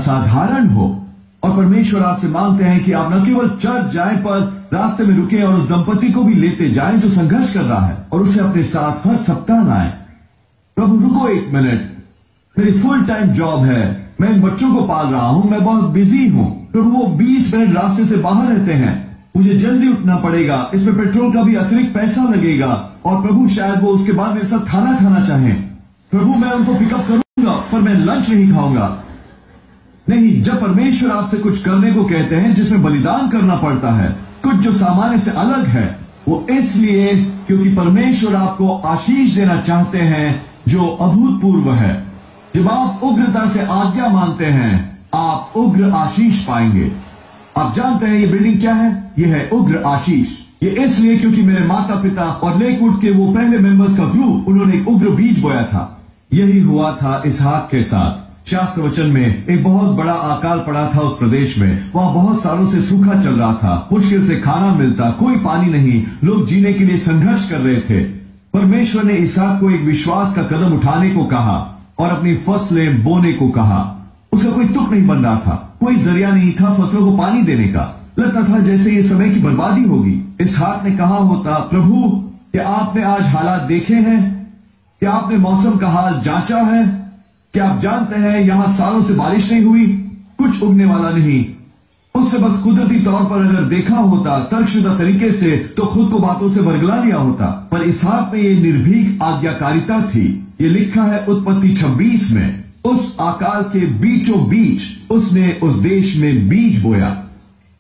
असाधारण हो। और परमेश्वर आपसे मांगते हैं कि आप न केवल चर्च जाएं पर रास्ते में रुके और उस दंपति को भी लेते जाएं जो संघर्ष कर रहा है और उसे अपने साथ हर सप्ताह लाएं। प्रभु रुको एक मिनट, मेरी फुल टाइम जॉब है, मैं इन बच्चों को पाल रहा हूं, मैं बहुत बिजी हूं। प्रभु वो 20 मिनट रास्ते से बाहर रहते हैं, मुझे जल्दी उठना पड़ेगा, इसमें पेट्रोल का भी अतिरिक्त पैसा लगेगा और प्रभु शायद वो उसके बाद मेरे साथ खाना खाना चाहें। प्रभु मैं उनको पिकअप करूंगा पर मैं लंच नहीं खाऊंगा। नहीं, जब परमेश्वर आपसे कुछ करने को कहते हैं जिसमें बलिदान करना पड़ता है, कुछ जो सामान्य से अलग है, वो इसलिए क्योंकि परमेश्वर आपको आशीष देना चाहते हैं जो अभूतपूर्व है। जब आप उग्रता से आज्ञा मानते हैं, आप उग्र आशीष पाएंगे। आप जानते हैं ये बिल्डिंग क्या है? ये है उग्र आशीष। ये इसलिए क्योंकि मेरे माता पिता और लेकवुड के वो पहले मेंबर्स का ग्रुप, उन्होंने एक उग्र बीज बोया था। यही हुआ था इसहाक के साथ। शास्त्र वचन में एक बहुत बड़ा अकाल पड़ा था उस प्रदेश में। वहां बहुत सालों से सूखा चल रहा था, मुश्किल से खाना मिलता, कोई पानी नहीं, लोग जीने के लिए संघर्ष कर रहे थे। परमेश्वर ने इसहाक को एक विश्वास का कदम उठाने को कहा और अपनी फसलें बोने को कहा। उसका कोई तुक नहीं बन रहा था, कोई जरिया नहीं था फसलों को पानी देने का। लगता था जैसे ये समय की बर्बादी होगी। इसहाक ने कहा होता, प्रभु क्या आपने आज हालात देखे हैं? क्या आपने मौसम का हाल जांचा है? क्या आप जानते हैं यहां सालों से बारिश नहीं हुई, कुछ उगने वाला नहीं। उससे बस कुदरती तौर पर अगर देखा होता तर्कशुदा तरीके से तो खुद को बातों से बरगला लिया होता। पर इसहाक में ये निर्भीक आज्ञाकारिता थी। ये लिखा है उत्पत्ति 26 में, उस अकाल के बीचों बीच उसने उस देश में बीज बोया।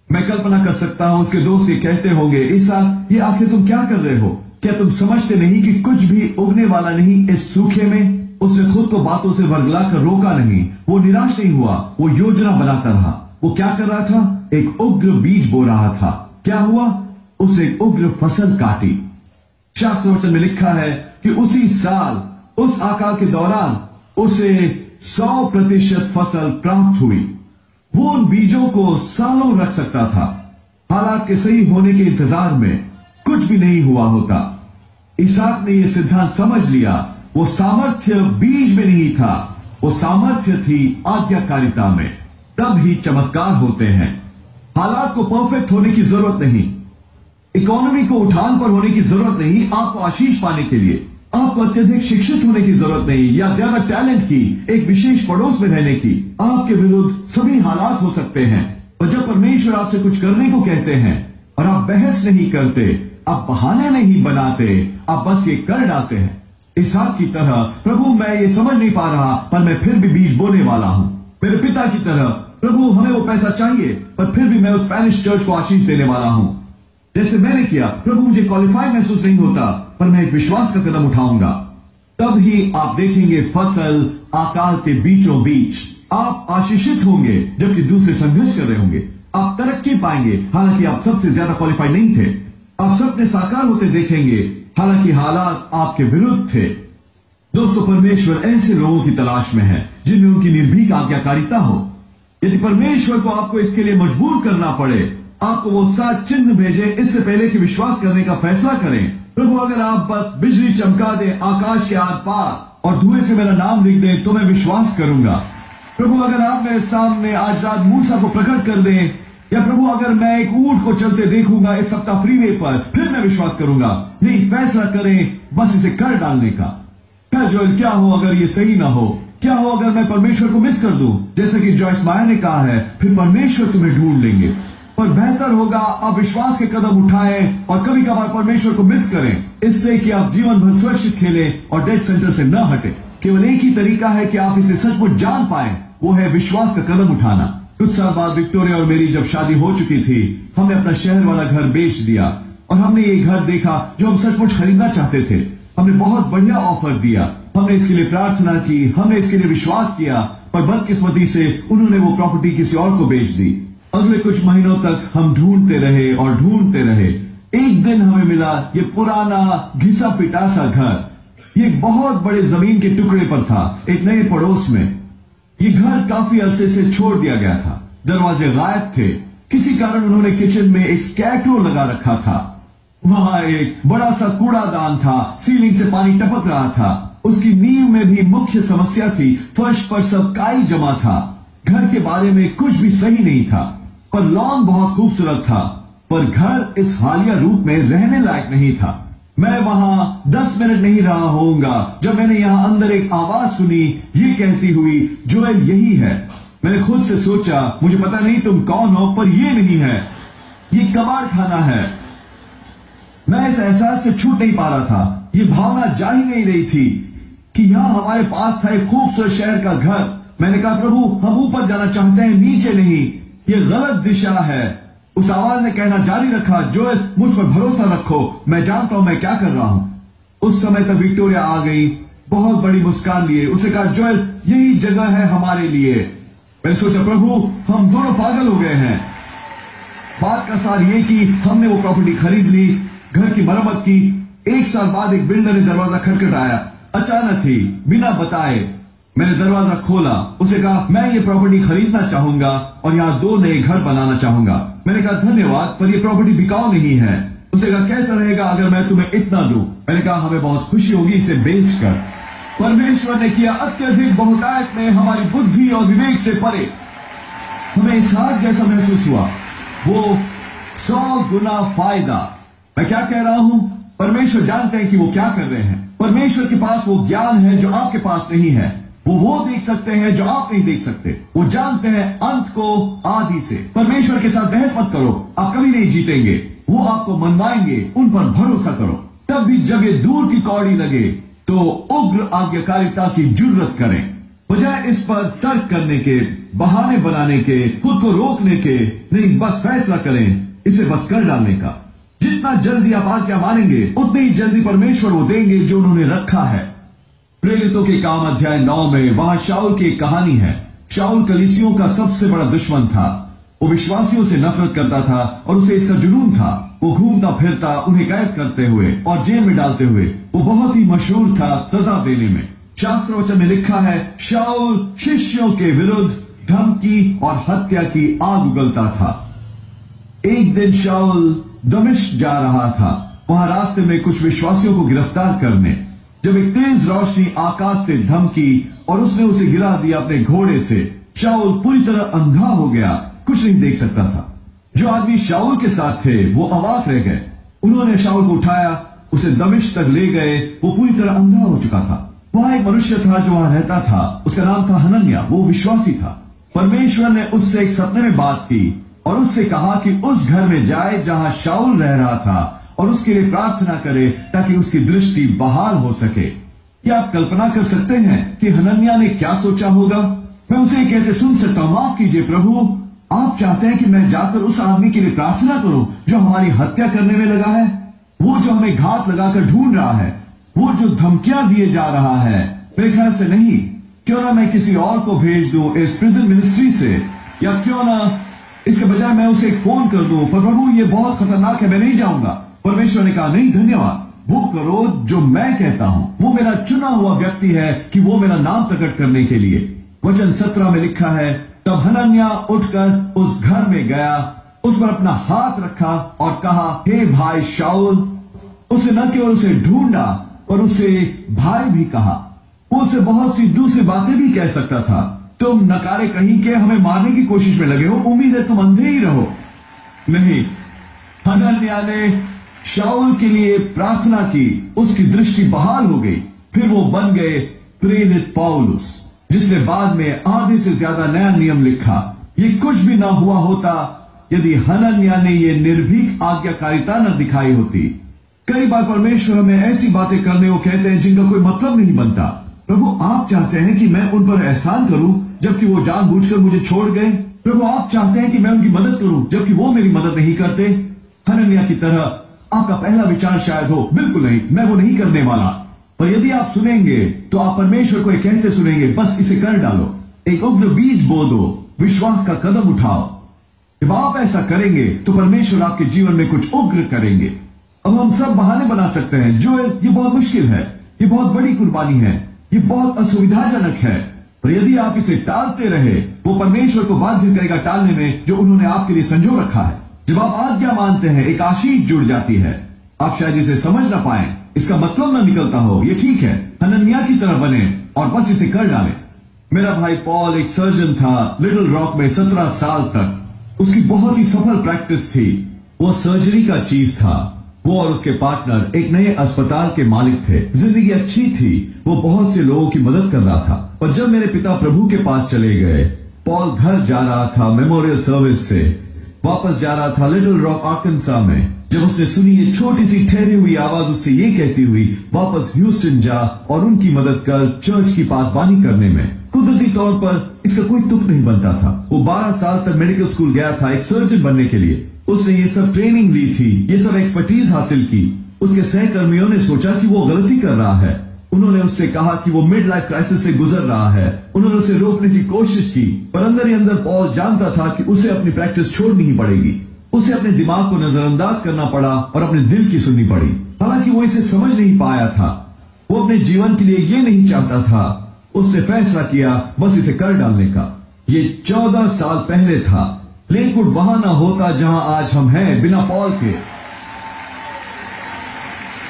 मैं कल्पना कर सकता हूं उसके दोस्त ये कहते होंगे, इसहाक ये आखिर तुम क्या कर रहे हो? क्या तुम समझते नहीं कि कुछ भी उगने वाला नहीं इस सूखे में? उसने खुद को बातों से बरगला कर रोका नहीं, वो निराश नहीं हुआ, वो योजना बनाता रहा। वो क्या कर रहा था? एक उग्र बीज बो रहा था। क्या हुआ? उसे एक उग्र फसल काटी। शास्त्र वचन में लिखा है कि उसी साल उस अकाल के दौरान उसे 100% फसल प्राप्त हुई। वो उन बीजों को सालों रख सकता था। हालात के सही होने के इंतजार में कुछ भी नहीं हुआ होता। इसहाक ने यह सिद्धांत समझ लिया। वो सामर्थ्य बीज में नहीं था, वो सामर्थ्य थी आज्ञाकारिता में। तब ही चमत्कार होते हैं। हालात को परफेक्ट होने की जरूरत नहीं, इकोनॉमी को उठान पर होने की जरूरत नहीं। आपको आशीष पाने के लिए आपको अत्यधिक शिक्षित होने की जरूरत नहीं या ज्यादा टैलेंट की, एक विशेष पड़ोस में रहने की। आपके विरुद्ध सभी हालात हो सकते हैं। और जब परमेश्वर आपसे कुछ करने को कहते हैं और आप बहस नहीं करते, आप बहाने नहीं बनाते, आप बस ये कर डालते हैं। इसहाक की तरह, प्रभु मैं ये समझ नहीं पा रहा पर मैं फिर भी बीज बोने वाला हूं। मेरे पिता की तरह, प्रभु हमें वो पैसा चाहिए पर फिर भी मैं उस पैरिश चर्च को आशीष देने वाला हूं। जैसे मैंने किया, प्रभु मुझे क्वालिफाई महसूस नहीं होता पर मैं एक विश्वास का कदम उठाऊंगा। तब ही आप देखेंगे फसल अकाल के बीचों बीच। आप आशीषित होंगे जबकि दूसरे संघर्ष कर रहे होंगे। आप तरक्की पाएंगे हालांकि आप सबसे ज्यादा क्वालिफाई नहीं थे। आप सपने साकार होते देखेंगे हालांकि हालात आपके विरुद्ध थे। दोस्तों, परमेश्वर ऐसे लोगों की तलाश में है जिनमें उनकी निर्भीक आज्ञाकारिता हो। यदि परमेश्वर को आपको इसके लिए मजबूर करना पड़े, आपको वो 7 चिन्ह भेजे इससे पहले कि विश्वास करने का फैसला करें। प्रभु अगर आप बस बिजली चमका दें आकाश के आर पार और धुएं से मेरा नाम लिख दें तो मैं विश्वास करूंगा। प्रभु अगर आप मेरे सामने आज रात मूसा को प्रकट कर दें, या प्रभु अगर मैं एक ऊंट को चलते देखूंगा इस सप्ताह फ्रीवे पर, फिर मैं विश्वास करूंगा। नहीं, फैसला करें बस इसे कर डालने का। जोएल क्या हो अगर ये सही ना हो? क्या हो अगर मैं परमेश्वर को मिस कर दूं? जैसे कि जॉयस मायर ने कहा है, फिर परमेश्वर तुम्हें ढूंढ लेंगे। पर बेहतर होगा आप विश्वास के कदम उठाएं और कभी कभार परमेश्वर को मिस करें, इससे कि आप जीवन भर सुरक्षित खेलें और डेड सेंटर से न हटे। केवल एक ही तरीका है कि आप इसे सचमुच जान पाएं, वो है विश्वास का कदम उठाना। कुछ साल बाद विक्टोरिया और मेरी जब शादी हो चुकी थी, हमने अपना शहर वाला घर बेच दिया और हमने ये घर देखा जो हम सचमुच खरीदना चाहते थे। हमने बहुत बढ़िया ऑफर दिया, हमने इसके लिए प्रार्थना की, हमने इसके लिए विश्वास किया, पर बदकिस्मती से उन्होंने वो प्रॉपर्टी किसी और को बेच दी। अगले कुछ महीनों तक हम ढूंढते रहे और ढूंढते रहे। एक दिन हमें मिला ये पुराना घिसा पिटा सा घर। ये एक बहुत बड़े जमीन के टुकड़े पर था, एक नए पड़ोस में। ये घर काफी अरसे से छोड़ दिया गया था, दरवाजे गायब थे। किसी कारण उन्होंने किचन में एक स्कैटरो लगा रखा था। वहां एक बड़ा सा कूड़ादान था, सीलिंग से पानी टपक रहा था। उसकी नींव में भी मुख्य समस्या थी, फर्श पर सब काई जमा था। घर के बारे में कुछ भी सही नहीं था, पर लॉन बहुत खूबसूरत था, पर घर इस हालिया रूप में रहने लायक नहीं था। मैं वहां 10 मिनट नहीं रहा होऊंगा जब मैंने यहां अंदर एक आवाज सुनी, ये कहती हुई, जोएल यही है। मैंने खुद से सोचा, मुझे पता नहीं तुम कौन हो, पर ये नहीं है, ये कबाड़ खाना है। मैं इस एहसास से छूट नहीं पा रहा था। ये भावना जा ही नहीं रही थी कि यहां हमारे पास था एक खूबसूरत शहर का घर। मैंने कहा, प्रभु हम ऊपर जाना चाहते हैं, नीचे नहीं, ये गलत दिशा है। उस आवाज ने कहना जारी रखा, जोएल मुझ पर भरोसा रखो, मैं जानता हूं मैं क्या कर रहा हूं। उस समय तक विक्टोरिया आ गई, बहुत बड़ी मुस्कान लिए। उसे कहा, जोएल यही जगह है हमारे लिए। मैंने सोचा, प्रभु हम दोनों पागल हो गए हैं। बात का सार ये कि हमने वो प्रॉपर्टी खरीद ली, घर की मरम्मत की। 1 साल बाद एक बिल्डर ने दरवाजा खटखटाया, अचानक ही, बिना बताए। मैंने दरवाजा खोला, उसे कहा, मैं ये प्रॉपर्टी खरीदना चाहूंगा और यहाँ 2 नए घर बनाना चाहूंगा। मैंने कहा, धन्यवाद, पर ये प्रॉपर्टी बिकाऊ नहीं है। उसे कहा, कैसा रहेगा अगर मैं तुम्हें इतना दूं? मैंने कहा, हमें बहुत खुशी होगी इसे बेचकर। परमेश्वर ने किया अत्यधिक बहुतायत में, हमारी बुद्धि और विवेक से परे। हमें इसहाक जैसा महसूस हुआ, वो 100 गुना फायदा। मैं क्या कह रहा हूं? परमेश्वर जानते हैं कि वो क्या कर रहे हैं। परमेश्वर के पास वो ज्ञान है जो आपके पास नहीं है। वो देख सकते हैं जो आप नहीं देख सकते। वो जानते हैं अंत को आदि से। परमेश्वर के साथ बहस मत करो, आप कभी नहीं जीतेंगे। वो आपको मनवाएंगे, उन पर भरोसा करो। तब भी जब ये दूर की कौड़ी लगे तो उग्र आज्ञाकारिता की जुर्रत करें, बजाय इस पर तर्क करने के, बहाने बनाने के, खुद को रोकने के। नहीं, बस फैसला करें, इसे बस कर डालने का। जितना जल्दी आप आज्ञा मानेंगे, उतनी ही जल्दी परमेश्वर वो देंगे जो उन्होंने रखा है। प्रेरितों के काम अध्याय 9 में वहां शाऊल की एक कहानी है। शाऊल कलीसियों का सबसे बड़ा दुश्मन था। वो विश्वासियों से नफरत करता था और उसे इसका जुनून था। वो घूमता फिरता उन्हें कैद करते हुए और जेल में डालते हुए वो बहुत ही मशहूर था सजा देने में। शास्त्र वचन में लिखा है, शाऊल शिष्यों के विरुद्ध धमकी और हत्या की आग उगलता था। एक दिन शाऊल दमिश्क जा रहा था, वहां रास्ते में कुछ विश्वासियों को गिरफ्तार करने, जब एक तेज रोशनी आकाश से धमकी और उसने उसे गिरा दिया अपने घोड़े से। शाऊल पूरी तरह अंधा हो गया, कुछ नहीं देख सकता था। जो आदमी शाऊल के साथ थे वो अवाक रह गए। उन्होंने शाऊल को उठाया, उसे दमिश्क तक ले गए। वो पूरी तरह अंधा हो चुका था। वहां एक मनुष्य था जो वहां रहता था, उसका नाम था हनन्याह। वो विश्वासी था। परमेश्वर ने उससे एक सपने में बात की और उससे कहा कि उस घर में जाए जहां शाऊल रह रहा था और उसके लिए प्रार्थना करे ताकि उसकी दृष्टि बहाल हो सके। क्या आप कल्पना कर सकते हैं कि हनन्याह ने क्या सोचा होगा? मैं उसे कहते सुन सकता हूं, माफ कीजिए प्रभु, आप चाहते हैं कि मैं जाकर उस आदमी के लिए प्रार्थना करूं जो हमारी हत्या करने में लगा है, वो जो हमें घात लगाकर ढूंढ रहा है, वो जो धमकियां दिए जा रहा है? मेरे ख्याल से नहीं। क्यों ना मैं किसी और को भेज दूं इस प्रिजन मिनिस्ट्री से, या क्यों ना इसके बजाय मैं उसे एक फोन कर दूं, पर प्रभु ये बहुत खतरनाक है, मैं नहीं जाऊंगा। परमेश्वर ने कहा, नहीं धन्यवाद, वो करो जो मैं कहता हूं। वो मेरा चुना हुआ व्यक्ति है कि वो मेरा नाम प्रकट करने के लिए। वचन 17 में लिखा है, तब हनन्याह उठकर उस घर में गया, उस पर अपना हाथ रखा और कहा, हे भाई शाऊल। उसे न केवल उसे ढूंढा और उसे भाई भी कहा। वो उसे बहुत सी दूसरी बातें भी कह सकता था। तुम नकारे कहीं के हमें मारने की कोशिश में लगे हो, उम्मीद है तुम अंधे ही रहो। नहीं, हनन्याह ने शाऊल के लिए प्रार्थना की, उसकी दृष्टि बहाल हो गई। फिर वो बन गए प्रेरित पौलुस, जिसने बाद में आधे से ज्यादा नया नियम लिखा। ये कुछ भी ना हुआ होता यदि हनन्याह ने ये निर्भीक आज्ञाकारिता न दिखाई होती। कई बार परमेश्वर हमें ऐसी बातें करने को कहते हैं जिनका कोई मतलब नहीं बनता। प्रभु आप चाहते हैं कि मैं उन पर एहसान करूं जबकि वो जानबूझकर मुझे छोड़ गए। प्रभु आप चाहते हैं कि मैं उनकी मदद करूं जबकि वो मेरी मदद नहीं करते। हनन्याह की तरह आपका पहला विचार शायद हो, बिल्कुल नहीं, मैं वो नहीं करने वाला। पर यदि आप सुनेंगे तो आप परमेश्वर को कहते सुनेंगे, बस इसे कर डालो, एक उग्र बीज बो दो, विश्वास का कदम उठाओ। जब आप ऐसा करेंगे तो परमेश्वर आपके जीवन में कुछ उग्र करेंगे। अब हम सब बहाने बना सकते हैं, जो ये बहुत मुश्किल है, ये बहुत बड़ी कुर्बानी है, ये बहुत असुविधाजनक है, पर यदि आप इसे टालते रहे, वो परमेश्वर को बाध्य करेगा टालने में जो उन्होंने आपके लिए संजो रखा है। जब आप आज्ञा मानते हैं, एक आशीष जुड़ जाती है। आप शायद इसे समझ ना पाए, इसका मतलब ना निकलता हो, ये ठीक है, हनन्याह की तरह बने और बस इसे कर डालें। मेरा भाई पॉल एक सर्जन था लिटिल रॉक में 17 साल तक। उसकी बहुत ही सफल प्रैक्टिस थी। वो सर्जरी का चीफ था। वो और उसके पार्टनर एक नए अस्पताल के मालिक थे। जिंदगी अच्छी थी। वो बहुत से लोगों की मदद कर रहा था। और जब मेरे पिता प्रभु के पास चले गए, पॉल घर जा रहा था मेमोरियल सर्विस से वापस जा रहा था लिटिल रॉक आर्कनसा में, जब उसने सुनी ये छोटी सी ठहरी हुई आवाज उससे ये कहती हुई, वापस ह्यूस्टन जा और उनकी मदद कर चर्च की पासबानी करने में। कुदरती तौर पर इसका कोई तुक नहीं बनता था। वो 12 साल तक मेडिकल स्कूल गया था एक सर्जन बनने के लिए। उसने ये सब ट्रेनिंग ली थी, ये सब एक्सपर्टीज हासिल की। उसके सहकर्मियों ने सोचा कि वो गलती कर रहा है। उन्होंने उससे कहा कि वो मिड लाइफ क्राइसिस से गुजर रहा है। उन्होंने उसे रोकने की कोशिश की, पर अंदर ही अंदर पॉल जानता था कि उसे अपनी प्रैक्टिस छोड़नी ही पड़ेगी। उसे अपने दिमाग को नजरअंदाज करना पड़ा और अपने दिल की सुननी पड़ी। हालांकि वो इसे समझ नहीं पाया था। वो अपने जीवन के लिए ये नहीं चाहता था। उसने फैसला किया बस इसे कर डालने का। ये 14 साल पहले था। लेकवुड वहां ना होता जहां आज हम हैं, बिना पॉल के।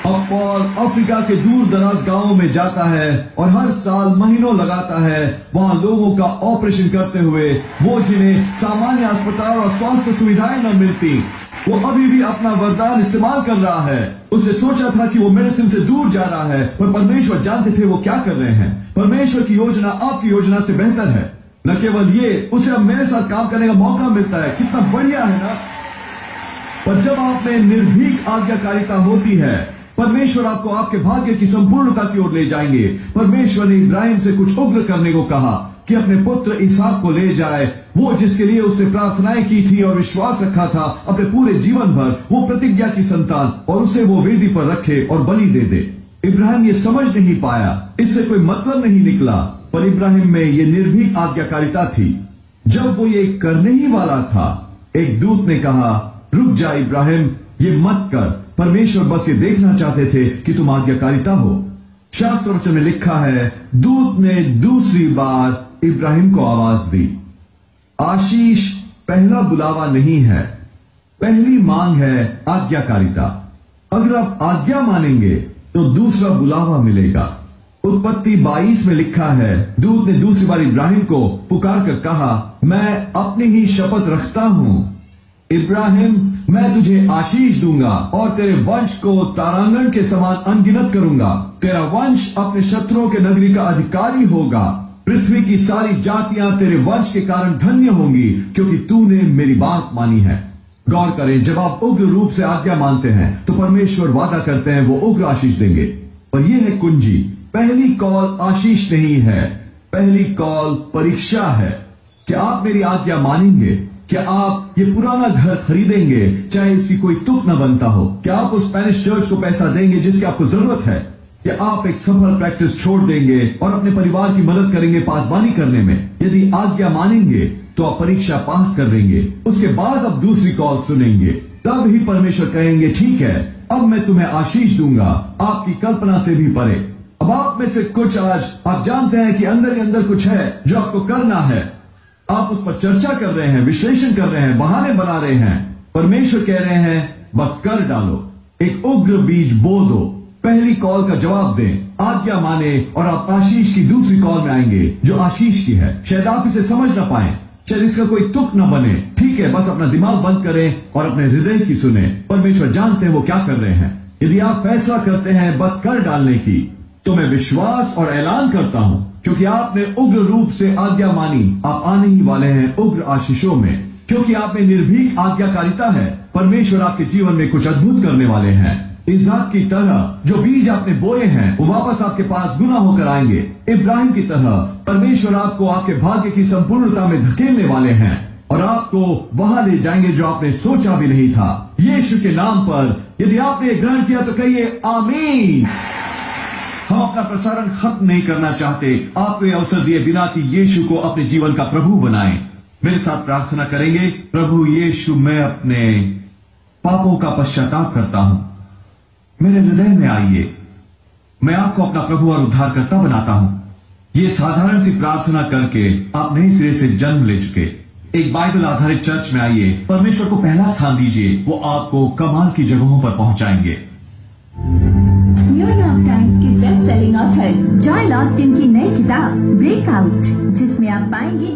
अब पॉल अफ्रीका के दूर दराज गांवों में जाता है और हर साल महीनों लगाता है वहां लोगों का ऑपरेशन करते हुए, वो जिन्हें सामान्य अस्पताल और स्वास्थ्य सुविधाएं न मिलती। वो अभी भी अपना वरदान इस्तेमाल कर रहा है। उसने सोचा था कि वो मेडिसिन से दूर जा रहा है, पर परमेश्वर जानते थे वो क्या कर रहे हैं। परमेश्वर की योजना आपकी योजना से बेहतर है। न केवल ये, उसे अब मेरे साथ काम करने का मौका मिलता है। कितना बढ़िया है ना। पर जब आप में निर्भीक आज्ञाकारिता होती है, परमेश्वर आपको आपके भाग्य की संपूर्णता की ओर ले जाएंगे। परमेश्वर ने इब्राहिम से कुछ उग्र करने को कहा कि अपने पुत्र इसहाक को ले जाए, वो जिसके लिए उसने प्रार्थनाएं की थी और विश्वास रखा था अपने पूरे जीवन भर, वो प्रतिज्ञा की संतान, और उसे वो वेदी पर रखे और बलि दे दे। इब्राहिम ये समझ नहीं पाया, इससे कोई मतलब नहीं निकला, पर इब्राहिम में ये निर्भीक आज्ञाकारिता थी। जब वो ये करने ही वाला था, एक दूत ने कहा, रुक जा इब्राहिम, ये मत कर। परमेश्वर बस ये देखना चाहते थे कि तुम आज्ञाकारिता हो। शास्त्र वचन में लिखा है, दूत ने दूसरी बार इब्राहिम को आवाज दी। आशीष पहला बुलावा नहीं है, पहली मांग है आज्ञाकारिता। अगर आप आज्ञा मानेंगे तो दूसरा बुलावा मिलेगा। उत्पत्ति 22 में लिखा है, दूत ने दूसरी बार इब्राहिम को पुकार कर कहा, मैं अपनी ही शपथ रखता हूं इब्राहिम, मैं तुझे आशीष दूंगा और तेरे वंश को तारांगण के समान अनगिनत करूंगा। तेरा वंश अपने शत्रुओं के नगरी का अधिकारी होगा। पृथ्वी की सारी जातियां तेरे वंश के कारण धन्य होंगी, क्योंकि तूने मेरी बात मानी है। गौर करें, जब आप उग्र रूप से आज्ञा मानते हैं तो परमेश्वर वादा करते हैं वो उग्र आशीष देंगे। और यह है कुंजी। पहली कॉल आशीष नहीं है, पहली कॉल परीक्षा है। क्या आप मेरी आज्ञा मानेंगे? क्या आप ये पुराना घर खरीदेंगे चाहे इसकी कोई तुक न बनता हो? क्या आप उस स्पेनिश चर्च को पैसा देंगे जिसकी आपको जरूरत है? क्या आप एक सफल प्रैक्टिस छोड़ देंगे और अपने परिवार की मदद करेंगे पासबानी करने में? यदि आज्ञा मानेंगे तो आप परीक्षा पास कर लेंगे। उसके बाद आप दूसरी कॉल सुनेंगे। तब ही परमेश्वर कहेंगे, ठीक है, अब मैं तुम्हें आशीष दूंगा, आपकी कल्पना से भी परे। अब आप में से कुछ आज आप जानते हैं कि अंदर ही अंदर कुछ है जो आपको करना है। आप उस पर चर्चा कर रहे हैं, विश्लेषण कर रहे हैं, बहाने बना रहे हैं। परमेश्वर कह रहे हैं, बस कर डालो, एक उग्र बीज बो दो। पहली कॉल का जवाब दें, आज्ञा माने, और आप आशीष की दूसरी कॉल में आएंगे जो आशीष की है। शायद आप इसे समझ ना पाए, शायद इसका कोई तुक न बने। ठीक है, बस अपना दिमाग बंद करें और अपने हृदय की सुने। परमेश्वर जानते हैं वो क्या कर रहे हैं। यदि आप फैसला करते हैं बस कर डालने की, तो मैं विश्वास और ऐलान करता हूं, क्योंकि आपने उग्र रूप से आज्ञा मानी, आप आने ही वाले हैं उग्र आशीषों में। क्योंकि आप में निर्भीक आज्ञाकारिता है, परमेश्वर आपके जीवन में कुछ अद्भुत करने वाले हैं। इसहाक की तरह जो बीज आपने बोए हैं वो वापस आपके पास गुना होकर आएंगे। इब्राहिम की तरह परमेश्वर आपको आपके भाग्य की संपूर्णता में धकेलने वाले हैं और आपको वहां ले जाएंगे जो आपने सोचा भी नहीं था। यीशु के नाम पर यदि आपने ग्रहण किया तो कहिए आमीन। हम अपना प्रसारण खत्म नहीं करना चाहते, आपको यह अवसर दिए बिना कि यीशु को अपने जीवन का प्रभु बनाएं। मेरे साथ प्रार्थना करेंगे। प्रभु यीशु, मैं अपने पापों का पश्चाताप करता हूं, मेरे हृदय में आइए। मैं आपको अपना प्रभु और उद्धारकर्ता बनाता हूं। ये साधारण सी प्रार्थना करके आप नए सिरे से जन्म ले चुके एक बाइबल आधारित चर्च में आइए। परमेश्वर को पहला स्थान दीजिए, वो आपको कमाल की जगहों पर पहुंचाएंगे। न्यूयॉर्क टाइम्स की बेस्ट सेलिंग ऑथर जॉय लॉस्टिन की नई किताब ब्रेकआउट, जिसमें आप पाएंगे